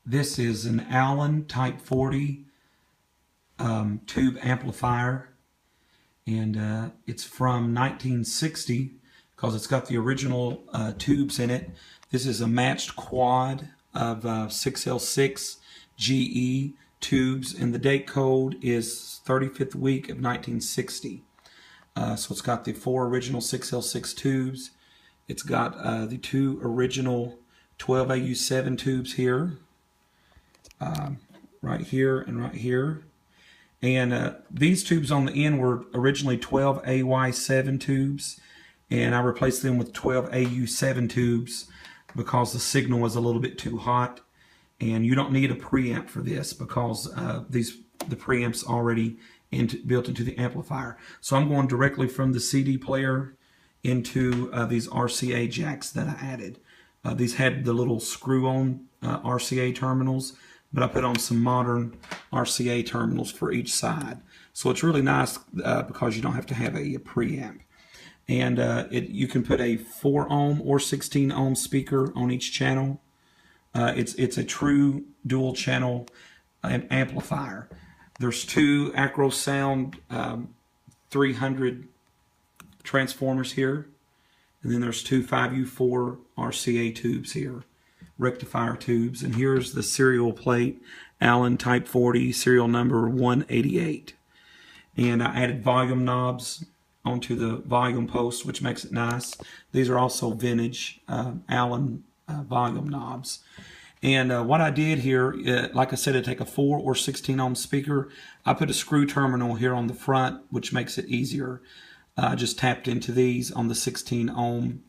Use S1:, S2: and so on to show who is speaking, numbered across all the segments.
S1: This is an Allen Type 40 tube amplifier, and it's from 1960 because it's got the original tubes in it. This is a matched quad of 6L6 GE tubes, and the date code is 35th week of 1960. So it's got the 4 original 6L6 tubes. It's got the 2 original 12AU7 tubes here, right here and right here. And these tubes on the end were originally 12AY7 tubes, and I replaced them with 12AU7 tubes because the signal was a little bit too hot. And you don't need a preamp for this because the preamp's already built into the amplifier. So I'm going directly from the CD player into these RCA jacks that I added. These had the little screw-on RCA terminals, but I put on some modern RCA terminals for each side. So it's really nice because you don't have to have a preamp. And you can put a 4 ohm or 16 ohm speaker on each channel. It's a true dual channel amplifier. There's 2 Acro Sound 300 transformers here, and then there's 2 5U4 RCA tubes here, rectifier tubes, and here's the serial plate, Allen Type 40, serial number 188. And I added volume knobs onto the volume post, which makes it nice. These are also vintage Allen volume knobs. And what I did here, like I said, to take a 4 or 16 ohm speaker, I put a screw terminal here on the front, which makes it easier. I just tapped into these on the 16 ohm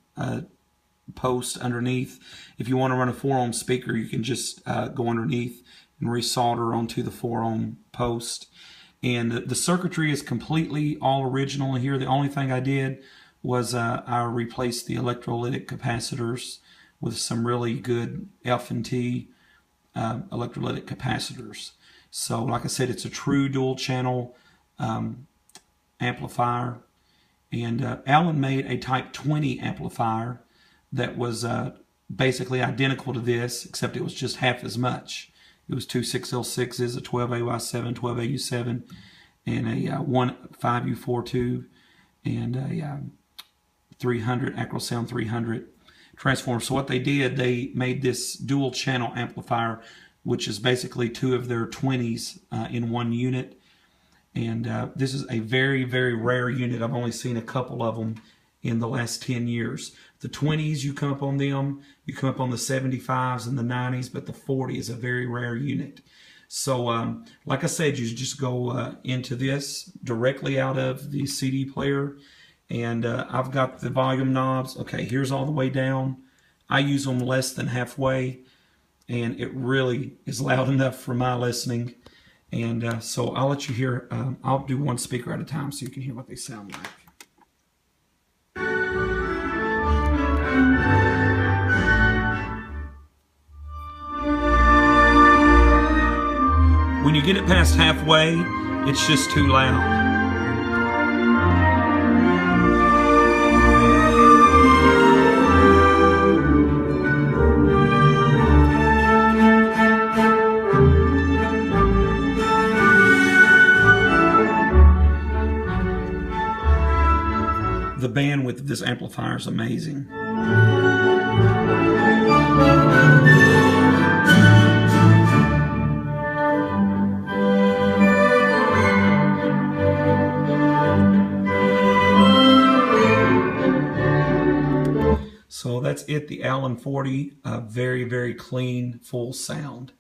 S1: post underneath. If you want to run a 4 ohm speaker, you can just go underneath and resolder onto the 4 ohm post. And the circuitry is completely all original here. The only thing I did was I replaced the electrolytic capacitors with some really good F&T electrolytic capacitors. So like I said, it's a true dual channel amplifier. And Allen made a Type 20 amplifier that was basically identical to this, except it was just half as much. It was 2 6L6s, a 12AY7, 12AU7, and a 1 5U4 tube, and a 300 Acro Sound 300 transformer. So what they did, they made this dual channel amplifier, which is basically 2 of their 20s in one unit. And this is a very, very rare unit. I've only seen a couple of them in the last 10 years. The 20s, you come up on them, you come up on the 75s and the 90s, but the 40 is a very rare unit. So like I said, you just go into this directly out of the CD player, and I've got the volume knobs. Okay, here's all the way down. I use them less than halfway, and it really is loud enough for my listening. And so I'll let you hear, I'll do one speaker at a time so you can hear what they sound like. When you get it past halfway, it's just too loud. The bandwidth of this amplifier is amazing. So that's it, the Allen 40, very, very clean, full sound.